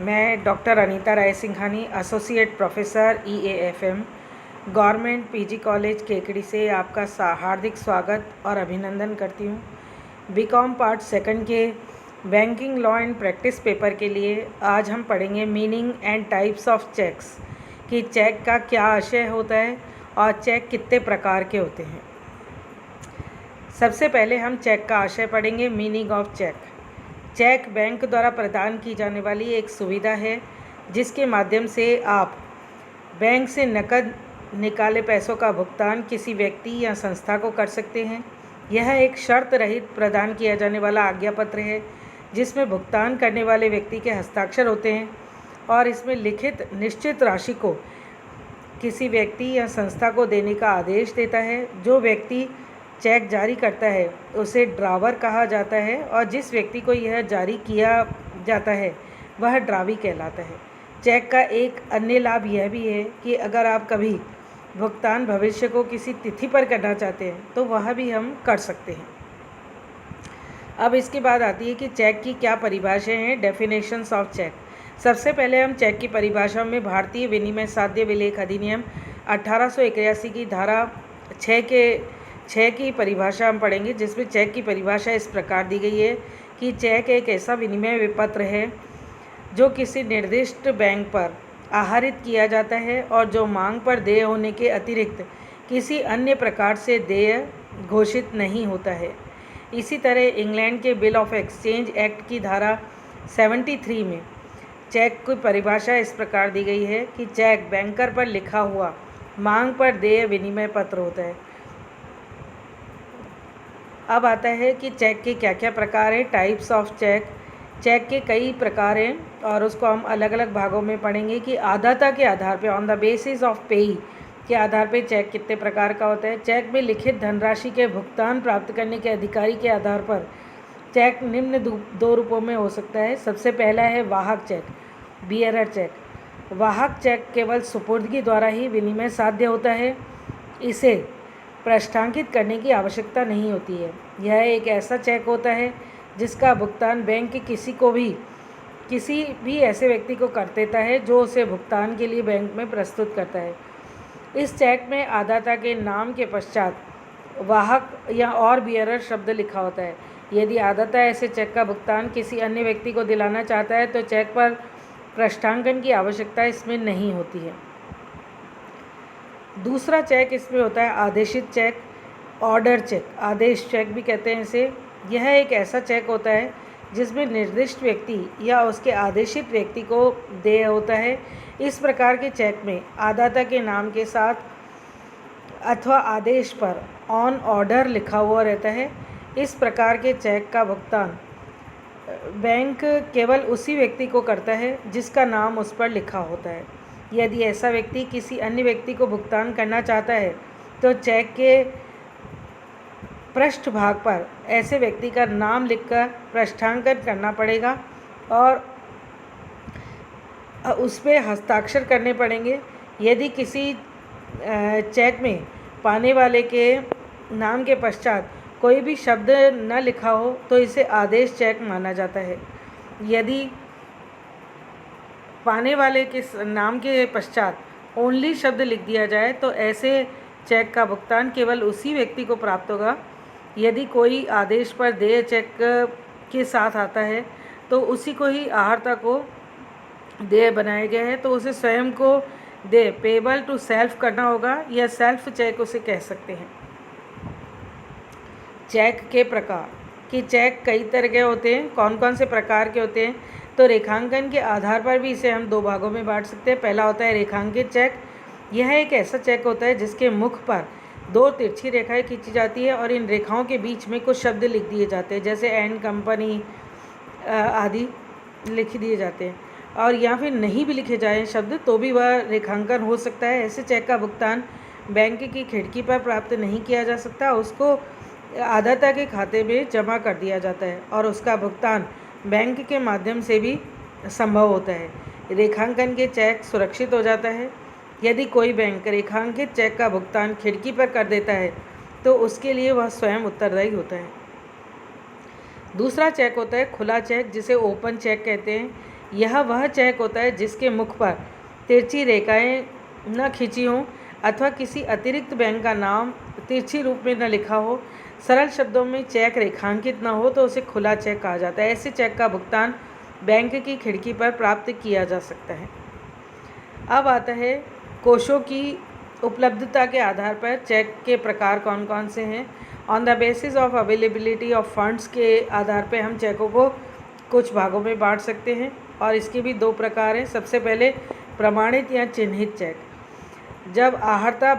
मैं doctor Anita Rai Singhani, associate professor EAFM, government PG college Kekri से आपका हार्दिक स्वागत और अभिनंदन करती हूँ। बीकॉम पार्ट सेकंड के banking law and practice paper के लिए आज हम पढ़ेंगे meaning and types of cheques, कि चेक का क्या आशय होता है और चेक कितने प्रकार के होते हैं। सबसे पहले हम चेक का आशय पढ़ेंगे, meaning of cheque. Cheque bank द्वारा प्रदान की जाने वाली एक सुविधा है जिसके माध्यम से आप बैंक से नकद निकाले पैसों का भुगतान किसी व्यक्ति या संस्था को कर सकते हैं। यह एक शर्त रहित प्रदान किया जाने वाला आज्ञापत्र है जिसमें भुगतान करने वाले व्यक्ति के हस्ताक्षर होते हैं और इसमें लिखित निश्चित राशि को किसी व्यक्ति या संस्था को देने का आदेश देता है। जो व्यक्ति चेक जारी करता है उसे ड्रावर कहा जाता है और जिस व्यक्ति को यह जारी किया जाता है वह ड्रावी कहलाता है। चेक का एक अन्य लाभ यह भी है कि अगर आप कभी भुगतान भविष्य को किसी तिथि पर करना चाहते हैं तो वह भी हम कर सकते हैं। अब इसके बाद आती है कि चेक की क्या परिभाषाएं हैं, डेफिनेशंस ऑफ चेक। सबसे पहले हम चेक की परिभाषा में भारतीय विनिमय साध्य विलेख अधिनियम 1881 की धारा 6 की परिभाषा हम पढ़ेंगे, जिसमें चेक की परिभाषा इस प्रकार दी गई है कि चेक एक ऐसा विनिमय विपत्र है जो किसी निर्दिष्ट बैंक पर आहरित किया जाता है और जो मांग पर देय होने के अतिरिक्त किसी अन्य प्रकार से देय घोषित नहीं होता है। इसी तरह इंग्लैंड के बिल ऑफ एक्सचेंज एक्ट की धारा 73 में चेक की परिभाषा इस प्रकार दी गई है कि चेक बैंकर पर लिखा हुआ मांग पर देय विनिमय पत्र होता है। अब आता है कि चेक के क्या क्या प्रकार हैं, टाइप्स ऑफ चेक। चेक के कई प्रकार हैं और उसको हम अलग अलग भागों में पढ़ेंगे कि आदाता के आधार पे, ऑन द बेसिस ऑफ पेई के आधार पे चेक कितने प्रकार का होता है। चेक में लिखित धनराशि के भुगतान प्राप्त करने के अधिकारी के आधार पर चेक निम्न दो रूपों में हो सकता है। सबसे पहला है वाहक चेक, बियरर चेक। वाहक चेक केवल सुपुर्दगी द्वारा ही विनिमय साध्य होता है, इसे प्रष्ठांकित करने की आवश्यकता नहीं होती है। यह एक ऐसा चेक होता है जिसका भुगतान बैंक किसी भी ऐसे व्यक्ति को कर देता है जो उसे भुगतान के लिए बैंक में प्रस्तुत करता है। इस चेक में आदाता के नाम के पश्चात वाहक या और बियरर शब्द लिखा होता है। यदि आदाता ऐसे चेक का भुगतान किसी अन्य व्यक्ति को दिलाना चाहता है तो चेक पर प्रष्ठांकन की आवश्यकता इसमें नहीं होती है। दूसरा चेक इसमें होता है आदेशित चेक, ऑर्डर चेक, आदेश चेक भी कहते हैं इसे। यह एक ऐसा चेक होता है जिसमें निर्दिष्ट व्यक्ति या उसके आदेशित व्यक्ति को देय होता है। इस प्रकार के चेक में आदाता के नाम के साथ अथवा आदेश पर ऑन ऑर्डर लिखा हुआ रहता है। इस प्रकार के चेक का भुगतान बैंक केवल उसी व्यक्ति को करता है जिसका नाम उस पर लिखा होता है। यदि ऐसा व्यक्ति किसी अन्य व्यक्ति को भुगतान करना चाहता है तो चेक के पृष्ठभाग पर ऐसे व्यक्ति का नाम लिखकर प्रष्ठांकन करना पड़ेगा और उस पर हस्ताक्षर करने पड़ेंगे। यदि किसी चेक में पाने वाले के नाम के पश्चात कोई भी शब्द न लिखा हो तो इसे आदेश चेक माना जाता है। यदि पाने वाले के नाम के पश्चात ओनली शब्द लिख दिया जाए तो ऐसे चेक का भुगतान केवल उसी व्यक्ति को प्राप्त होगा। यदि कोई आदेश पर देय चेक के साथ आता है तो उसी को ही आहर्ता को देय बनाया गया है तो उसे स्वयं को देय पेबल टू सेल्फ करना होगा या सेल्फ चेक उसे कह सकते हैं। चेक के प्रकार, कि चेक कई तरह के होते हैं। कौन कौन से प्रकार के होते हैं तो रेखांकन के आधार पर भी इसे हम दो भागों में बांट सकते हैं। पहला होता है रेखांकित चेक। यह एक ऐसा चेक होता है जिसके मुख पर दो तिरछी रेखाएं खींची जाती है और इन रेखाओं के बीच में कुछ शब्द लिख दिए जाते हैं, जैसे एंड कंपनी आदि लिख दिए जाते हैं। और या फिर नहीं भी लिखे जाए शब्द तो भी वह रेखांकन हो सकता है। ऐसे चेक का भुगतान बैंक की खिड़की पर प्राप्त नहीं किया जा सकता, उसको आदाता के खाते में जमा कर दिया जाता है और उसका भुगतान बैंक के माध्यम से भी संभव होता है। रेखांकन के चेक सुरक्षित हो जाता है। यदि कोई बैंक रेखांकित चेक का भुगतान खिड़की पर कर देता है तो उसके लिए वह स्वयं उत्तरदायी होता है। दूसरा चेक होता है खुला चेक, जिसे ओपन चेक कहते हैं। यह वह चेक होता है जिसके मुख पर तिरछी रेखाएं न खींची हों अथवा किसी अतिरिक्त बैंक का नाम तिरछी रूप में न लिखा हो। सरल शब्दों में चेक रेखांकित न हो तो उसे खुला चेक कहा जाता है। ऐसे चेक का भुगतान बैंक की खिड़की पर प्राप्त किया जा सकता है। अब आता है कोषों की उपलब्धता के आधार पर चेक के प्रकार कौन कौन से हैं। On the basis of availability of funds के आधार पर हम चेकों को कुछ भागों में बांट सकते हैं और इसके भी दो प्रकार हैं। सबसे पहले प्रमाणित या चिन्हित चेक। जब आहर्ता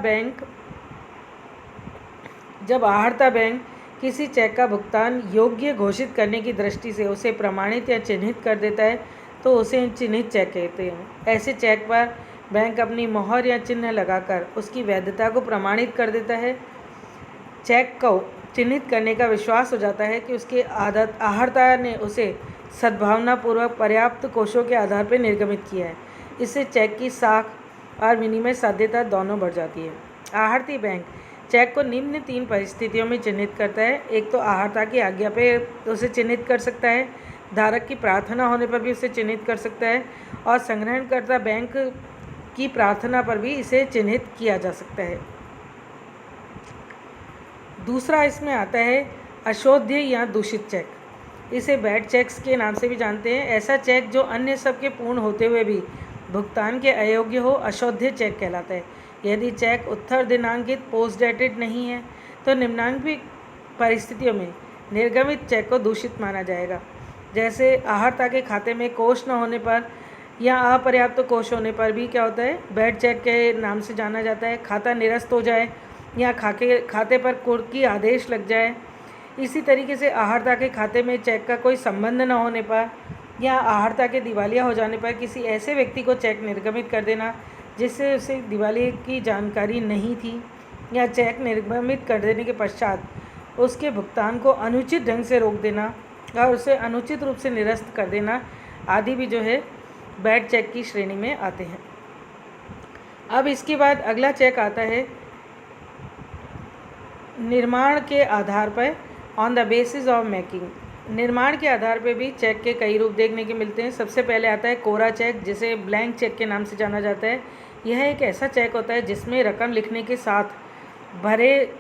बैंक किसी चेक का भुगतान योग्य घोषित करने की दृष्टि से उसे प्रमाणित या चिन्हित कर देता है तो उसे चिन्हित चेक कहते हैं। ऐसे चेक पर बैंक अपनी मोहर या चिन्ह लगाकर उसकी वैधता को प्रमाणित कर देता है। चेक को चिन्हित करने का विश्वास हो जाता है कि उसके आहर्ता ने उसे सद्भावनापूर्वक पर्याप्त कोषों के आधार पर निर्गमित किया है। इससे चेक की साख और विनिमय साध्यता दोनों बढ़ जाती है। आहर्ती बैंक चेक को निम्न 3 परिस्थितियों में चिन्हित करता है। एक तो आहर्ता की आज्ञा पे उसे चिन्हित कर सकता है, धारक की प्रार्थना होने पर भी उसे चिन्हित कर सकता है और संग्रहणकर्ता बैंक की प्रार्थना पर भी इसे चिन्हित किया जा सकता है। दूसरा इसमें आता है अशोध्य या दूषित चेक। इसे बैड चेक्स के नाम से भी जानते हैं। ऐसा चेक जो अन्य सब के पूर्ण होते हुए भी भुगतान के अयोग्य हो अशोध्य चेक कहलाता है। यदि चेक उत्तर दिनांकित पोस्ट डेटेड नहीं है तो निम्नांकित परिस्थितियों में निर्गमित चेक को दूषित माना जाएगा। जैसे आहर्ता के खाते में कोष न होने पर या अपर्याप्त कोष होने पर भी क्या होता है, बैड चेक के नाम से जाना जाता है। खाता निरस्त हो जाए या खाते पर कुर्की आदेश लग जाए। इसी तरीके से आहर्ता के खाते में चेक का कोई संबंध न होने पर या आहर्ता के दिवालिया हो जाने पर किसी ऐसे व्यक्ति को चेक निर्गमित कर देना जिससे उसे दिवालिये की जानकारी नहीं थी या चेक निर्गमित कर देने के पश्चात उसके भुगतान को अनुचित ढंग से रोक देना और उसे अनुचित रूप से निरस्त कर देना आदि भी जो है बैड चेक की श्रेणी में आते हैं। अब इसके बाद अगला चेक आता है निर्माण के आधार पर, on the basis of making. निर्माण के आधार पर भी चेक के कई रूप देखने के मिलते हैं। सबसे पहले आता है कोरा चेक, जिसे ब्लैंक चेक के नाम से जाना जाता है। यह एक ऐसा चेक होता है जिसमें रकम लिखने के साथ भरे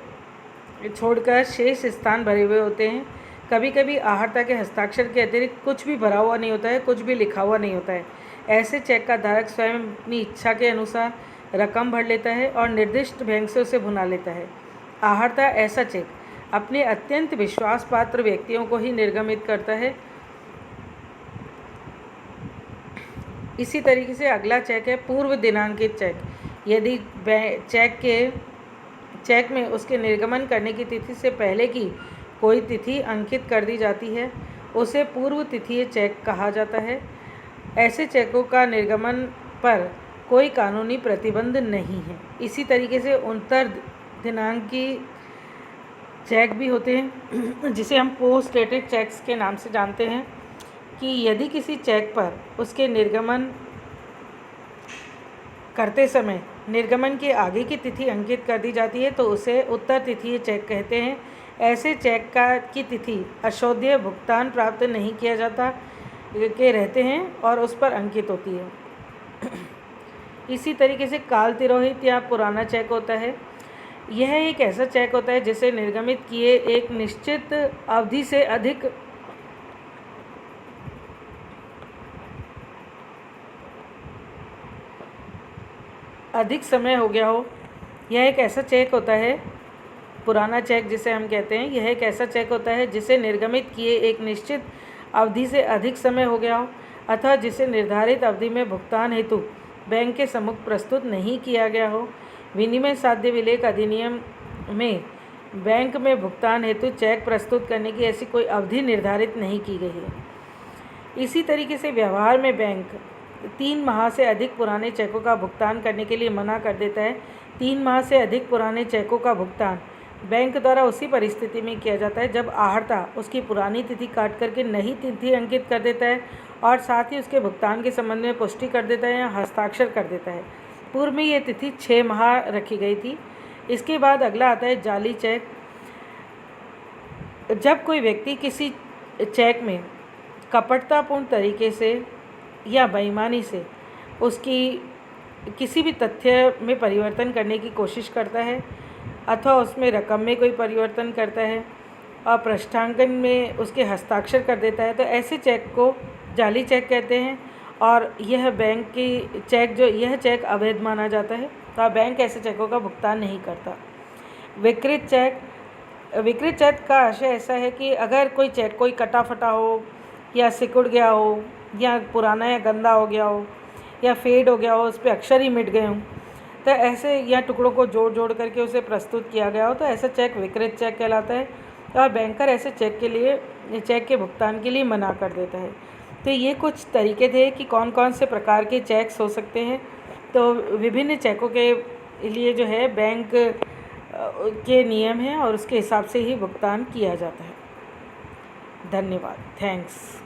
छोड़कर शेष स्थान भरे हुए होते हैं। कभी कभी आहर्ता के हस्ताक्षर के अतिरिक्त कुछ भी भरा हुआ नहीं होता है, कुछ भी लिखा हुआ नहीं होता है। ऐसे चेक का धारक स्वयं अपनी इच्छा के अनुसार रकम भर लेता है और निर्दिष्ट बैंक से उसे भुना लेता है। आहर्ता ऐसा चेक अपने अत्यंत विश्वास पात्र व्यक्तियों को ही निर्गमित करता है। इसी तरीके से अगला चेक है पूर्व दिनांकित चेक। यदि चेक में उसके निर्गमन करने की तिथि से पहले की कोई तिथि अंकित कर दी जाती है उसे पूर्व तिथीय चेक कहा जाता है। ऐसे चेकों का निर्गमन पर कोई कानूनी प्रतिबंध नहीं है। इसी तरीके से उत्तर दिनांकी चेक भी होते हैं जिसे हम पोस्ट डेटेड चेक्स के नाम से जानते हैं कि यदि किसी चेक पर उसके निर्गमन करते समय निर्गमन की आगे की तिथि अंकित कर दी जाती है तो उसे उत्तर तिथीय चेक कहते हैं। ऐसे चेक की तिथि अशोध्य भुगतान प्राप्त नहीं किया जाता के रहते हैं और उस पर अंकित होती है। इसी तरीके से काल तिरोहित या पुराना चेक होता है। यह एक ऐसा चेक होता है जिसे निर्गमित किए एक निश्चित अवधि से अधिक समय हो गया हो। यह एक ऐसा चेक होता है, पुराना चेक जिसे हम कहते हैं, यह एक ऐसा चेक होता है जिसे निर्गमित किए एक निश्चित अवधि से अधिक समय हो गया हो अथवा जिसे निर्धारित अवधि में भुगतान हेतु बैंक के सम्मुख प्रस्तुत नहीं किया गया हो। विनिमय साध्य विलेख अधिनियम में बैंक में भुगतान हेतु चेक प्रस्तुत करने की ऐसी कोई अवधि निर्धारित नहीं की गई है। इसी तरीके से व्यवहार में बैंक 3 माह से अधिक पुराने चेकों का भुगतान करने के लिए मना कर देता है। 3 माह से अधिक पुराने चेकों का भुगतान बैंक द्वारा उसी परिस्थिति में किया जाता है जब आहर्ता उसकी पुरानी तिथि काट करके नई तिथि अंकित कर देता है और साथ ही उसके भुगतान के संबंध में पुष्टि कर देता है या हस्ताक्षर कर देता है। पूर्व में ये तिथि 6 माह रखी गई थी। इसके बाद अगला आता है जाली चेक। जब कोई व्यक्ति किसी चेक में कपटतापूर्ण तरीके से या बेईमानी से उसकी किसी भी तथ्य में परिवर्तन करने की कोशिश करता है अथवा उसमें रकम में कोई परिवर्तन करता है और पृष्ठांकन में उसके हस्ताक्षर कर देता है, तो ऐसे चेक को जाली चेक कहते हैं। और यह बैंक की चेक यह चेक अवैध माना जाता है, तो बैंक ऐसे चेकों का भुगतान नहीं करता। विकृत चेक का आशय ऐसा है कि अगर कोई चेक कोई कटा फटा हो या सिकुड़ गया हो या पुराना या गंदा हो गया हो या फेड हो गया हो, उस पर अक्षर ही मिट गए हों, तो ऐसे या टुकड़ों को जोड़ जोड़ करके उसे प्रस्तुत किया गया हो, तो ऐसा चेक विकृत चेक कहलाता है। और बैंकर ऐसे चेक के भुगतान के लिए मना कर देता है। तो ये कुछ तरीके थे कि कौन कौन से प्रकार के चेक्स हो सकते हैं। तो विभिन्न चेकों के लिए जो है बैंक के नियम हैं और उसके हिसाब से ही भुगतान किया जाता है। धन्यवाद। थैंक्स।